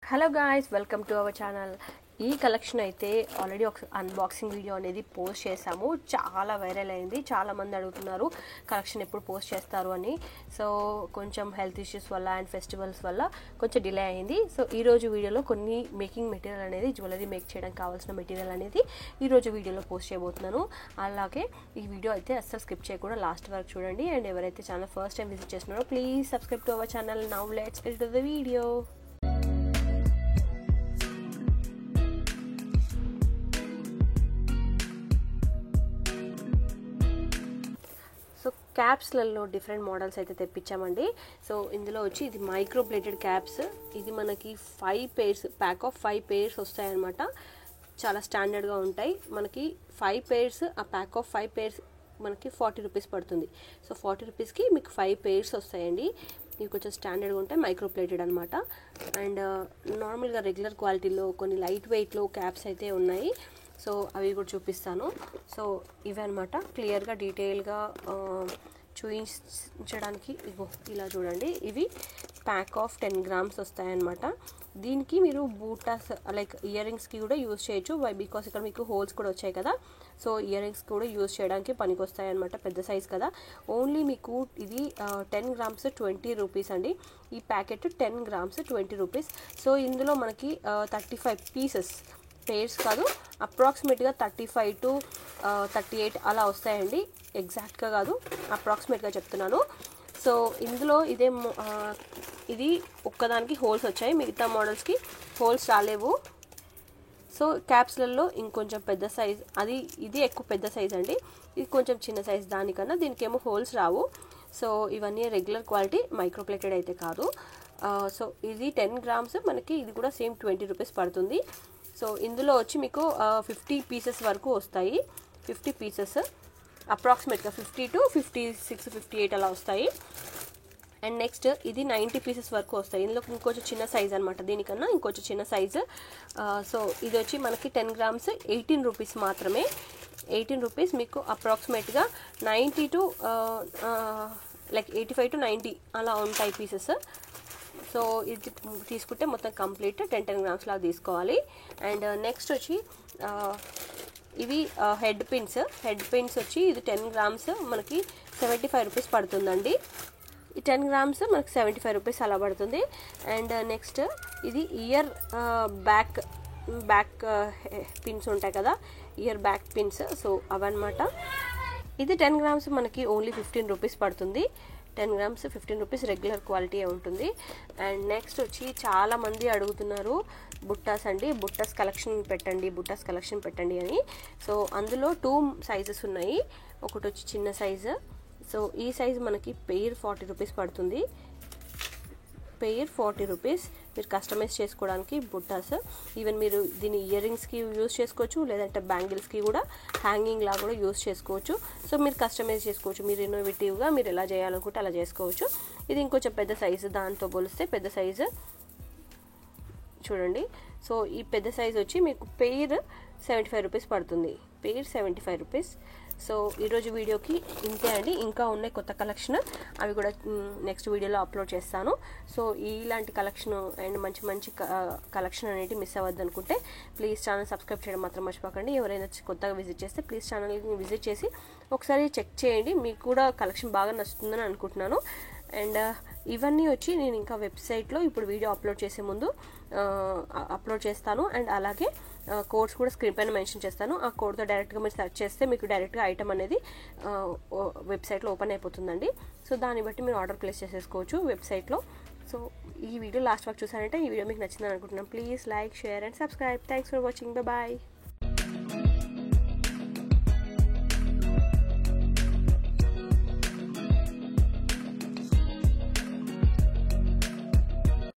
Hello guys, welcome to our channel. ఈ collection అయితే already ఒక అన్బాక్సింగ్ వీడియో అనేది పోస్ట్ చేశాము. చాలా వైరల్ అయింది. చాలామంది అడుగుతున్నారు కలెక్షన్ ఎప్పుడు పోస్ట్ చేస్తారు అని. సో కొంచెం హెల్త్ ఇష్యూస్ వల్ల అండ్ ఫెస్టివల్స్ వల్ల కొంచెం డిలే అయింది. సో ఈరోజు వీడియోలో కొన్ని మేకింగ్ మెటీరియల్ అనేది, జ్యువెలరీ మేక్ చేయడానికి కావాల్సిన మెటీరియల్ అనేది ఈరోజు వీడియోలో పోస్ట్ చేయబోతున్నాను. అలాగే ఈ వీడియో అయితే అస్సలు స్కిప్ చేయకుండా లాస్ట్ వరకు చూడండి. అండ్ ఎవరైతే ఛానల్ ఫస్ట్ టైం విజిట్ చేస్తున్నారో please subscribe to our channel. Now let's get to the video. So క్యాప్స్లలో డిఫరెంట్ మోడల్స్ అయితే తెప్పించామండి. సో ఇందులో వచ్చి ఇది మైక్రో ప్లేటెడ్ క్యాప్స్. ఇది మనకి 5 పేర్స్, ప్యాక్ ఆఫ్ 5 పేర్స్ వస్తాయన్నమాట. చాలా స్టాండర్డ్గా ఉంటాయి. మనకి 5 పేర్స్, ఆ ప్యాక్ ఆఫ్ 5 పేర్స్ మనకి 40 రూపీస్ పడుతుంది. సో 40 రూపీస్కి మీకు 5 పేర్స్ వస్తాయండి. ఇవి కొంచెం స్టాండర్డ్గా ఉంటాయి, మైక్రో ప్లేటెడ్ అనమాట. అండ్ నార్మల్గా రెగ్యులర్ క్వాలిటీలో కొన్ని లైట్ వెయిట్లో క్యాప్స్ అయితే ఉన్నాయి. సో అవి కూడా చూపిస్తాను. సో ఇవి అనమాట క్లియర్గా డీటెయిల్గా చూపించడానికి. ఇగో ఇలా చూడండి, ఇవి ప్యాక్ ఆఫ్ 10 గ్రామ్స్ వస్తాయన్నమాట. దీనికి మీరు బూటాస్ లైక్ ఇయర్ రింగ్స్కి కూడా యూజ్ చేయొచ్చు. బికాస్ ఇక్కడ మీకు హోల్స్ కూడా వచ్చాయి కదా. సో ఇయర్ రింగ్స్ కూడా యూజ్ చేయడానికి పనికి వస్తాయి అనమాట. పెద్ద సైజ్ కదా. ఓన్లీ మీకు ఇది 10 గ్రామ్స్ 20 రూపీస్ అండి. ఈ ప్యాకెట్ 10 గ్రామ్స్ 20 రూపీస్. సో ఇందులో మనకి 35 పీసెస్, పేర్స్ కాదు, అప్రాక్సిమేట్గా 35 to 38 అలా వస్తాయండి. ఎగ్జాక్ట్గా కాదు, అప్రాక్సిమేట్గా చెప్తున్నాను. సో ఇందులో ఇది ఒక్కదానికి హోల్స్ వచ్చాయి, మిగతా మోడల్స్కి హోల్స్ రాలేవు. సో క్యాప్స్లలో ఇంకొంచెం పెద్ద సైజ్, ఇది ఎక్కువ పెద్ద సైజ్ అండి. ఇది కొంచెం చిన్న సైజ్ దానికన్నా. దీనికేమో హోల్స్ రావు. సో ఇవన్నీ రెగ్యులర్ క్వాలిటీ, మైక్రో ప్లేటెడ్ అయితే కాదు. సో ఇది 10 గ్రామ్స్, మనకి ఇది కూడా సేమ్ 20 రూపీస్ పడుతుంది. సో ఇందులో వచ్చి మీకు 50 పీసెస్ వరకు వస్తాయి. 50 పీసెస్ అప్రాక్సిమేట్గా 50 to 56, 58 అలా వస్తాయి. అండ్ నెక్స్ట్ ఇది 90 పీసెస్ వరకు వస్తాయి. ఇందులో ఇంకొంచెం చిన్న సైజ్ అనమాట, దీనికన్నా ఇంకొంచెం చిన్న సైజు. సో ఇది వచ్చి మనకి 10 గ్రామ్స్ 18 రూపీస్ మాత్రమే. 18 రూపీస్ మీకు అప్రాక్సిమేట్గా 90 to లైక్ 85 to 90 అలా ఉంటాయి పీసెస్. సో ఇది తీసుకుంటే మొత్తం కంప్లీట్ 10 గ్రామ్స్ లాగా తీసుకోవాలి. అండ్ నెక్స్ట్ వచ్చి ఇవి హెడ్ పిన్స్ వచ్చి ఇది 10 గ్రామ్స్ మనకి 75 రూపీస్ పడుతుందండి. ఈ 10 గ్రామ్స్ మనకి 75 రూపీస్ అలా పడుతుంది. అండ్ నెక్స్ట్ ఇది ఇయర్ బ్యాక్ పిన్స్ ఉంటాయి కదా, ఇయర్ బ్యాక్ పిన్స్. సో అవన్నమాట. ఇది 10 గ్రామ్స్ మనకి ఓన్లీ 15 రూపీస్ పడుతుంది. 10 గ్రామ్స్ 15 రూపీస్, రెగ్యులర్ క్వాలిటీ ఉంటుంది. అండ్ నెక్స్ట్ వచ్చి చాలామంది అడుగుతున్నారు బుట్టాస్ అండి, బుట్టాస్ కలెక్షన్ పెట్టండి అని. సో అందులో 2 సైజెస్ ఉన్నాయి. ఒకటి వచ్చి చిన్న సైజు. సో ఈ సైజు మనకి పెయిర్ 40 రూపీస్ పడుతుంది. Pair 40 rupees. మీరు కస్టమైజ్ చేసుకోవడానికి బుట్టాస్. ఈవెన్ మీరు దీన్ని ఇయర్ రింగ్స్కి యూజ్ చేసుకోవచ్చు, లేదంటే బ్యాంగిల్స్కి కూడా హ్యాంగింగ్ లా కూడా యూజ్ చేసుకోవచ్చు. సో మీరు కస్టమైజ్ చేసుకోవచ్చు, మీరు ఇన్నోవేటివ్గా మీరు ఎలా చేయాలనుకుంటే అలా చేసుకోవచ్చు. ఇది ఇంకొంచెం పెద్ద సైజు, దాంతో పోలిస్తే పెద్ద సైజు చూడండి. సో ఈ పెద్ద సైజు వచ్చి మీకు పెయిర్ 75 రూపీస్ పడుతుంది. Pair 75 rupees. సో ఈరోజు వీడియోకి ఇంతే అండి. ఇంకా ఉన్నాయి కొత్త కలెక్షన్, అవి కూడా నెక్స్ట్ వీడియోలో అప్లోడ్ చేస్తాను. సో ఇలాంటి కలెక్షన్ అండ్ మంచి కలెక్షన్ అనేది మిస్ అవ్వద్దు అనుకుంటే ప్లీజ్ ఛానల్ సబ్స్క్రైబ్ చేయడం మాత్రం మర్చిపోకండి. ఎవరైనా కొత్తగా విజిట్ చేస్తే ప్లీజ్ ఛానల్ని విజిట్ చేసి ఒకసారి చెక్ చేయండి. మీకు కూడా కలెక్షన్ బాగా నచ్చుతుందని అనుకుంటున్నాను. అండ్ ఇవన్నీ వచ్చి నేను ఇంకా వెబ్సైట్లో ఇప్పుడు వీడియో అప్లోడ్ చేసే ముందు అప్లోడ్ చేస్తాను. అండ్ అలాగే కోడ్స్ కూడా స్క్రీన్ పైన మెన్షన్ చేస్తాను. ఆ కోడ్తో డైరెక్ట్గా మీరు సెర్చ్ చేస్తే మీకు డైరెక్ట్గా ఐటమ్ అనేది వెబ్సైట్లో ఓపెన్ అయిపోతుందండి. సో దాన్ని బట్టి మీరు ఆర్డర్ ప్లేస్ చేసేసుకోవచ్చు వెబ్సైట్లో. సో ఈ వీడియో లాస్ట్ వరకు చూసారంటే ఈ వీడియో మీకు నచ్చిందని అనుకుంటున్నాను. Please like, share and subscribe. Thanks for watching. Bye.